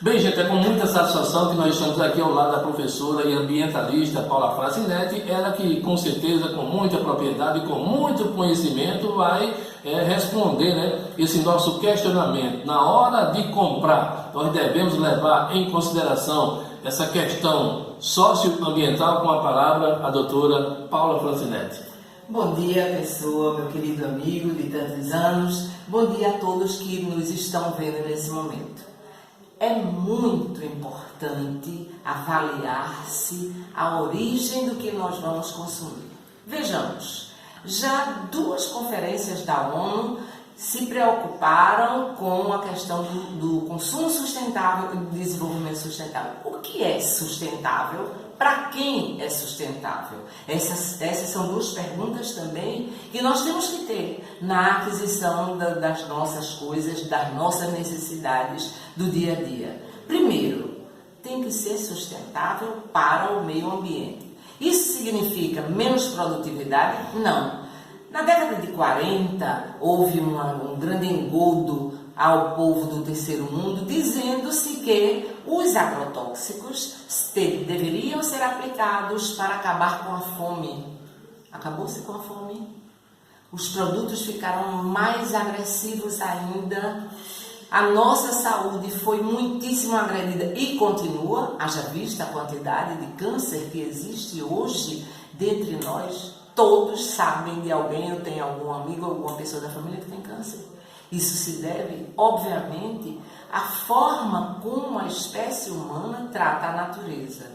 Bem, gente, é com muita satisfação que nós estamos aqui ao lado da professora e ambientalista Paula Francinetti, ela que com certeza, com muita propriedade e com muito conhecimento vai responder, esse nosso questionamento. Na hora de comprar, nós devemos levar em consideração essa questão socioambiental com a palavra a doutora Paula Francinetti. Bom dia, pessoa, meu querido amigo de tantos anos. Bom dia a todos que nos estão vendo nesse momento. É muito importante avaliar-se a origem do que nós vamos consumir. Vejamos, já 2 conferências da ONU se preocuparam com a questão do consumo sustentável e do desenvolvimento sustentável. O que é sustentável? Para quem é sustentável? Essas são 2 perguntas também que nós temos que ter na aquisição das nossas coisas, das nossas necessidades do dia a dia. Primeiro, tem que ser sustentável para o meio ambiente. Isso significa menos produtividade? Não. Na década de 40, houve um grande engodo ao povo do terceiro mundo, dizendo-se que os agrotóxicos deveriam ser aplicados para acabar com a fome. Acabou-se com a fome. Os produtos ficaram mais agressivos ainda. A nossa saúde foi muitíssimo agredida e continua, haja vista a quantidade de câncer que existe hoje dentre nós. Todos sabem de alguém, ou tem algum amigo, alguma pessoa da família que tem câncer. Isso se deve, obviamente, à forma como a espécie humana trata a natureza.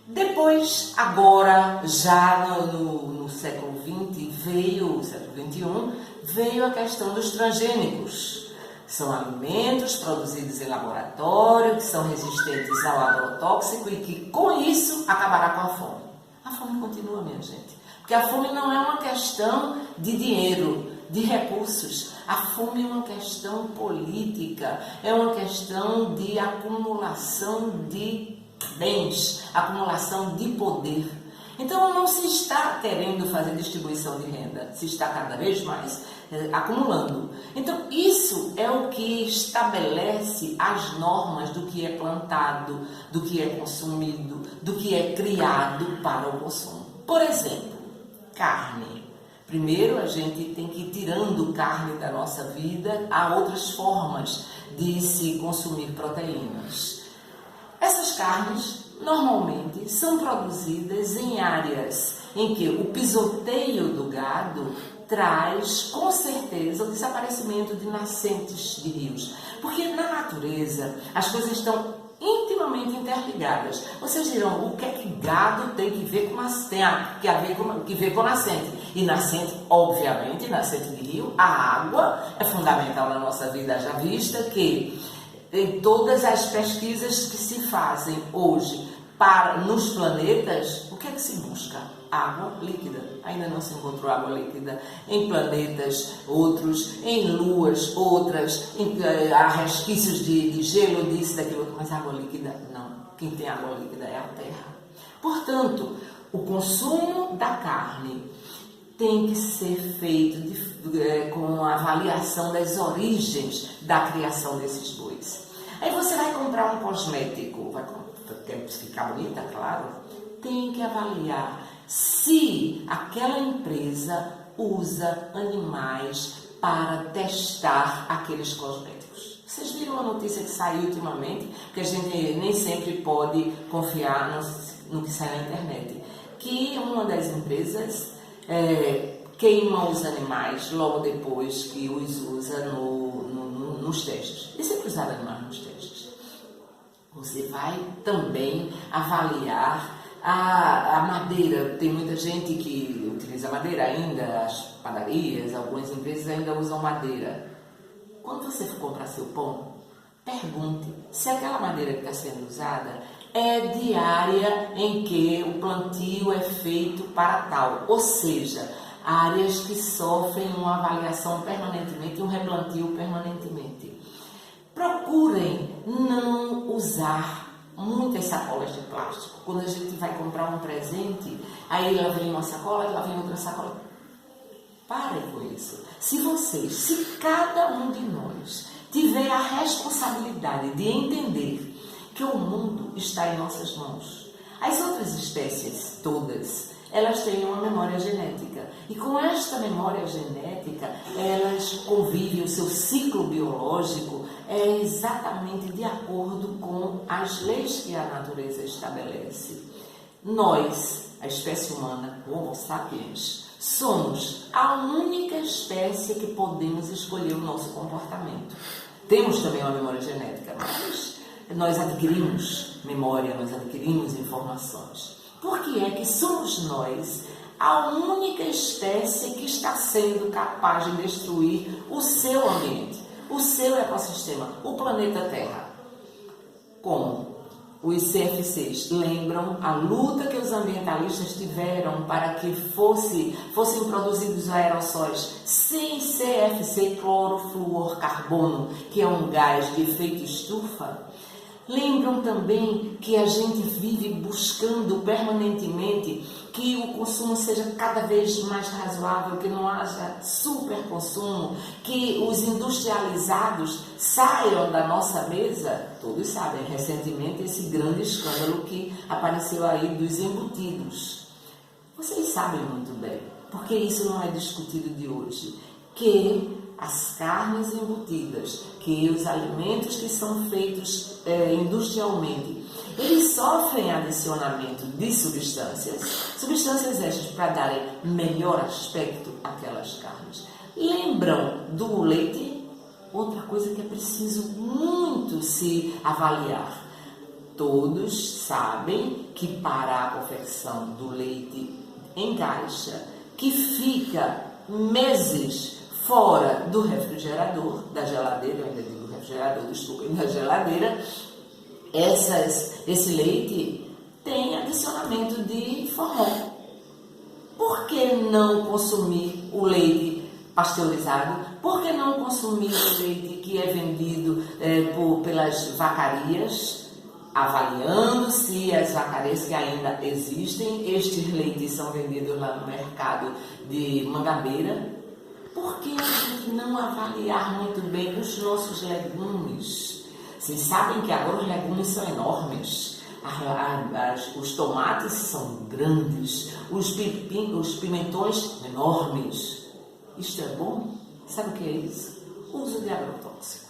Depois, agora, já no século XX, século XXI, veio a questão dos transgênicos. São alimentos produzidos em laboratório, que são resistentes ao agrotóxico e que, com isso, acabará com a fome. A fome continua, minha gente. Porque a fome não é uma questão de dinheiro, de recursos. A fome é uma questão política, é uma questão de acumulação de bens, acumulação de poder. Então não se está querendo fazer distribuição de renda, se está cada vez mais acumulando. Então isso é o que estabelece as normas do que é plantado, do que é consumido, do que é criado para o consumo. Por exemplo, carne. Primeiro, a gente tem que ir tirando carne da nossa vida. Há outras formas de se consumir proteínas. Essas carnes, normalmente, são produzidas em áreas em que o pisoteio do gado traz, com certeza, o desaparecimento de nascentes de rios. Porque na natureza, as coisas estão intimamente interligadas. Vocês dirão, o que é que gado tem que ver com nascente? E nascente, obviamente, nascente de rio, a água é fundamental na nossa vida, já vista que em todas as pesquisas que se fazem hoje nos planetas, o que é que se busca? Água líquida. Ainda não se encontrou água líquida em planetas, outros, em luas, outras, há resquícios de gelo, disso, daquilo, mas água líquida não. Quem tem água líquida é a Terra. Portanto, o consumo da carne tem que ser feito com a avaliação das da criação desses bois. Aí você vai comprar um cosmético, quer ficar bonita, claro, tem que avaliar se aquela empresa usa animais para testar aqueles cosméticos. Vocês viram a notícia que saiu ultimamente, que a gente nem sempre pode confiar no que sai na internet, que uma das empresas queima os animais logo depois que os usa nos testes. E sempre usar animais nos testes. Você vai também avaliar a madeira. Tem muita gente que utiliza madeira ainda, as padarias, algumas empresas ainda usam madeira. Quando você for comprar seu pão, pergunte se aquela madeira que está sendo usada é de área em que o plantio é feito para tal, ou seja, áreas que sofrem uma avaliação permanentemente, um replantio permanentemente. Procurem não usar muitas sacolas de plástico. Quando a gente vai comprar um presente, aí lá vem uma sacola e lá vem outra sacola. Parem com isso. Se cada um de nós tiver a responsabilidade de entender que o mundo está em nossas mãos. As outras espécies, todas, elas têm uma memória genética. E com esta memória genética, elas convivem, o seu ciclo biológico é exatamente de acordo com as leis que a natureza estabelece. Nós, a espécie humana, o Homo sapiens, somos a única espécie que podemos escolher o nosso comportamento. Temos também uma memória genética, mas nós adquirimos memória, nós adquirimos informações. Por que é que somos nós a única espécie que está sendo capaz de destruir o seu ambiente, o seu ecossistema, o planeta Terra? Como? Os CFCs lembram a luta que os ambientalistas tiveram para que fossem produzidos aerossóis sem CFC, clorofluorcarbono, que é um gás de efeito estufa? Lembram também que a gente vive buscando permanentemente que o consumo seja cada vez mais razoável, que não haja superconsumo, que os industrializados saiam da nossa mesa? Todos sabem, recentemente, esse grande escândalo que apareceu aí dos embutidos. Vocês sabem muito bem, porque isso não é discutido de hoje, que as carnes embutidas, que os alimentos que são feitos industrialmente, eles sofrem adicionamento de substâncias estas para darem melhor aspecto àquelas carnes. Lembram do leite? Outra coisa que é preciso muito se avaliar. Todos sabem que para a confecção do leite em caixa, que fica meses fora do refrigerador, da geladeira, eu ainda digo refrigerador, desculpem, da geladeira, esse leite tem adicionamento de formol. Por que não consumir o leite pasteurizado? Por que não consumir o leite que é vendido pelas vacarias? Avaliando se as vacarias que ainda existem, estes leites são vendidos lá no mercado de Mangabeira. Por que a gente não avaliar muito bem os nossos legumes? Vocês sabem que agora os legumes são enormes, os tomates são grandes, os pimentões enormes. Isto é bom? Sabe o que é isso? Uso de agrotóxico.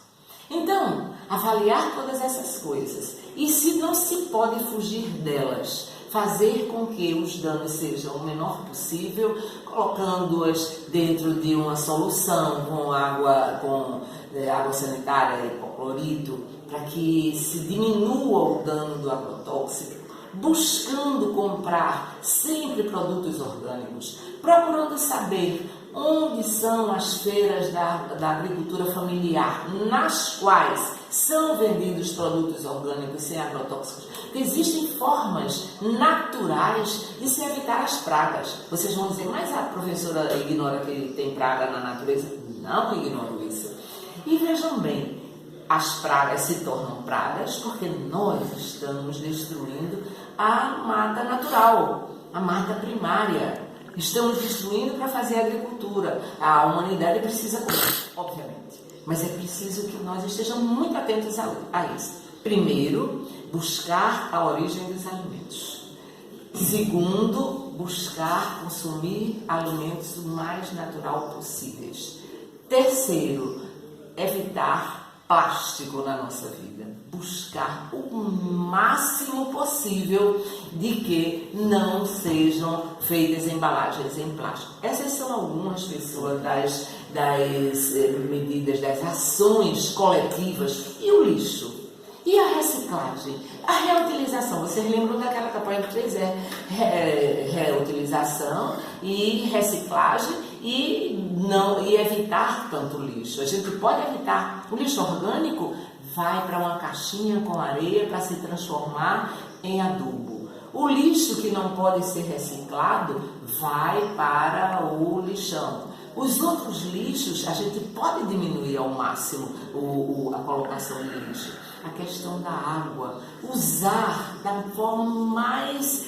Então, avaliar todas essas coisas. E se não se pode fugir delas, fazer com que os danos sejam o menor possível, colocando-as dentro de uma solução com água sanitária, hipoclorito, para que se diminua o dano do agrotóxico, buscando comprar sempre produtos orgânicos, procurando saber onde são as feiras da agricultura familiar, nas quais são vendidos produtos orgânicos sem agrotóxicos. Existem formas naturais de se evitar as pragas. Vocês vão dizer, mas a professora ignora que tem praga na natureza? Não ignoro isso. E vejam bem, as pragas se tornam pragas porque nós estamos destruindo a mata natural, a mata primária. Estamos destruindo para fazer agricultura. A humanidade precisa comer, obviamente. Mas é preciso que nós estejamos muito atentos a isso. Primeiro, buscar a origem dos alimentos. Segundo, buscar consumir alimentos o mais natural possíveis. Terceiro, evitar plástico na nossa vida. Buscar o máximo possível de que não sejam feitas embalagens em plástico. Essas são algumas pessoas das medidas, das ações coletivas. E o lixo? E a reciclagem? A reutilização? Vocês lembram daquela campanha que fez? Reutilização e reciclagem e evitar tanto lixo. A gente pode evitar o lixo orgânico, vai para uma caixinha com areia para se transformar em adubo. O lixo que não pode ser reciclado vai para o lixão. Os outros lixos a gente pode diminuir ao máximo a colocação de lixo. A questão da água, usar da forma mais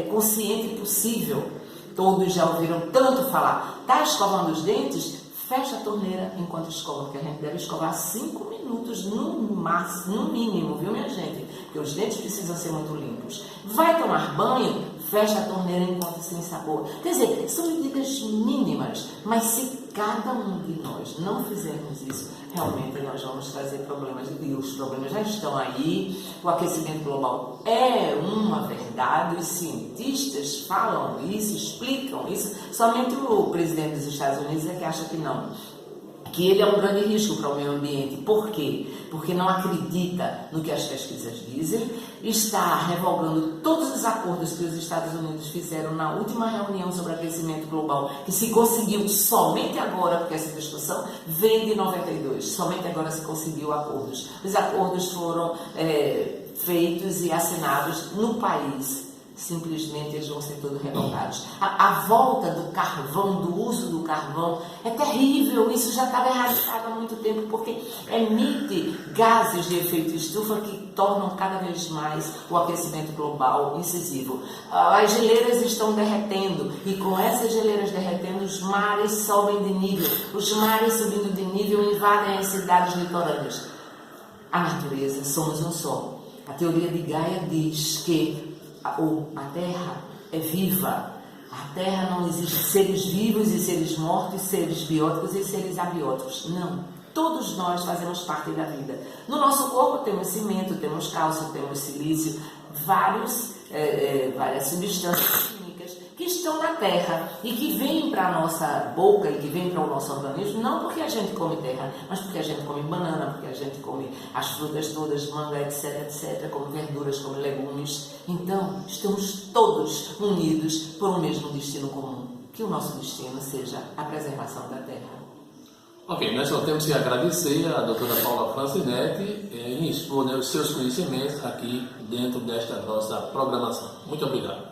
consciente possível. Todos já ouviram tanto falar, está escovando os dentes? fecha a torneira enquanto escova, porque a gente deve escovar 5 minutos no máximo, no mínimo, viu, minha gente? Porque os dentes precisam ser muito limpos. Vai tomar banho, fecha a torneira enquanto sem sabor. Quer dizer, são medidas mínimas, mas se cada um de nós não fizermos isso, realmente nós vamos trazer problemas, e os problemas já estão aí. O aquecimento global é uma verdade, os cientistas falam isso, explicam isso. Somente o presidente dos Estados Unidos é que acha que não, que ele é um grande risco para o meio ambiente. Por quê? Porque não acredita no que as pesquisas dizem, está revogando todos os acordos que os Estados Unidos fizeram na última reunião sobre aquecimento global, que se conseguiu somente agora, porque essa discussão vem de 92, somente agora se conseguiu acordos. Os acordos foram feitos e assinados no país. Simplesmente eles vão ser todos revogados. A volta do carvão, do uso do carvão, é terrível. Isso já estava erradicado há muito tempo, porque emite gases de efeito estufa que tornam cada vez mais o aquecimento global incisivo. As geleiras estão derretendo, e com essas geleiras derretendo, os mares sobem de nível. Os mares subindo de nível invadem as cidades litorâneas. A natureza, somos um só. A teoria de Gaia diz que a Terra é viva. A Terra não existe seres vivos e seres mortos, seres bióticos e seres abióticos. Não. Todos nós fazemos parte da vida. No nosso corpo temos cimento, temos cálcio, temos silício, várias substâncias químicas que estão na Terra e que vêm para a nossa boca e que vêm para o nosso organismo, não porque a gente come terra, mas porque a gente come banana, porque a gente come as frutas todas, manga, etc, etc, come verduras, come legumes. Então, estamos todos unidos por um mesmo destino comum. Que o nosso destino seja a preservação da Terra. Ok, nós só temos que agradecer a doutora Paula Francinete em expor os seus conhecimentos aqui dentro desta nossa programação. Muito obrigado.